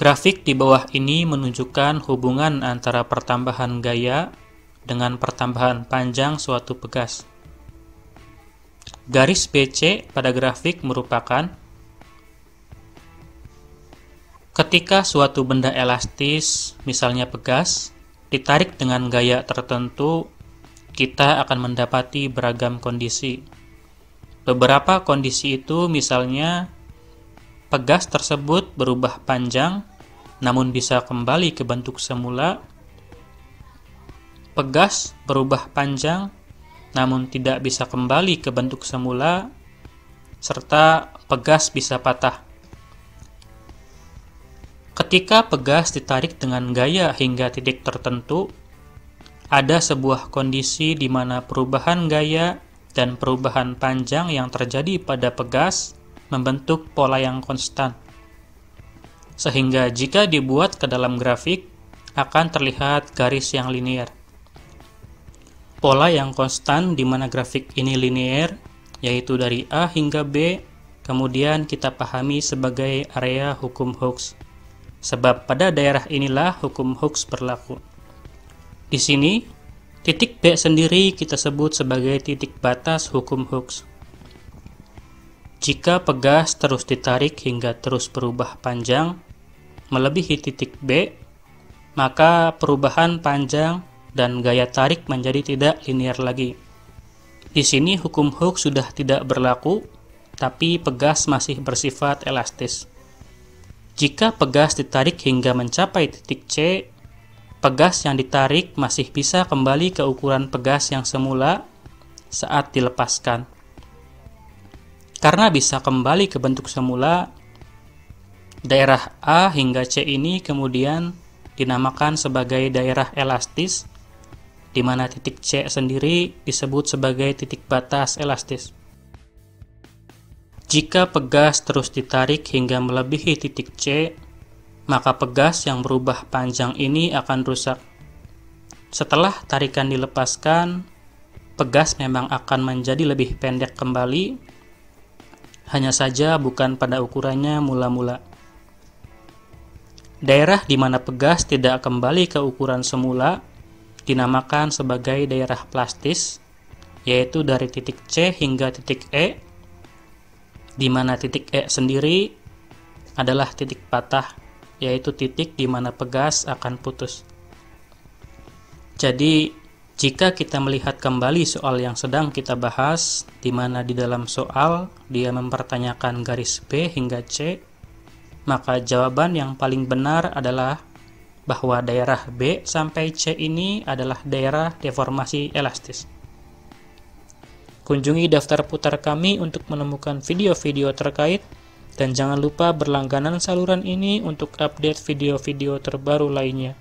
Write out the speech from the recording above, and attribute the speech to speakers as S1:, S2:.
S1: Grafik di bawah ini menunjukkan hubungan antara pertambahan gaya dengan pertambahan panjang suatu pegas. Garis BC pada grafik merupakan ketika suatu benda elastis, misalnya pegas, ditarik dengan gaya tertentu, kita akan mendapati beragam kondisi. Beberapa kondisi itu misalnya pegas tersebut berubah panjang, namun bisa kembali ke bentuk semula. Pegas berubah panjang, namun tidak bisa kembali ke bentuk semula, serta pegas bisa patah. Ketika pegas ditarik dengan gaya hingga titik tertentu, ada sebuah kondisi di mana perubahan gaya dan perubahan panjang yang terjadi pada pegas membentuk pola yang konstan. Sehingga jika dibuat ke dalam grafik, akan terlihat garis yang linear. Pola yang konstan di mana grafik ini linear, yaitu dari A hingga B, kemudian kita pahami sebagai area hukum Hooke. Sebab pada daerah inilah hukum Hooke berlaku. Di sini, titik B sendiri kita sebut sebagai titik batas hukum Hooke. Jika pegas terus ditarik hingga terus berubah panjang, melebihi titik B, maka perubahan panjang dan gaya tarik menjadi tidak linear lagi. Di sini hukum Hooke sudah tidak berlaku, tapi pegas masih bersifat elastis. Jika pegas ditarik hingga mencapai titik C, pegas yang ditarik masih bisa kembali ke ukuran pegas yang semula saat dilepaskan. Karena bisa kembali ke bentuk semula, daerah A hingga C ini kemudian dinamakan sebagai daerah elastis, di mana titik C sendiri disebut sebagai titik batas elastis. Jika pegas terus ditarik hingga melebihi titik C, maka pegas yang berubah panjang ini akan rusak. Setelah tarikan dilepaskan, pegas memang akan menjadi lebih pendek kembali, hanya saja bukan pada ukurannya mula-mula. Daerah di mana pegas tidak kembali ke ukuran semula dinamakan sebagai daerah plastis, yaitu dari titik C hingga titik E, di mana titik E sendiri adalah titik patah, yaitu titik di mana pegas akan putus. Jadi, jika kita melihat kembali soal yang sedang kita bahas, di mana di dalam soal dia mempertanyakan garis B hingga C, maka jawaban yang paling benar adalah bahwa daerah B sampai C ini adalah daerah deformasi elastis. Kunjungi daftar putar kami untuk menemukan video-video terkait, dan jangan lupa berlangganan saluran ini untuk update video-video terbaru lainnya.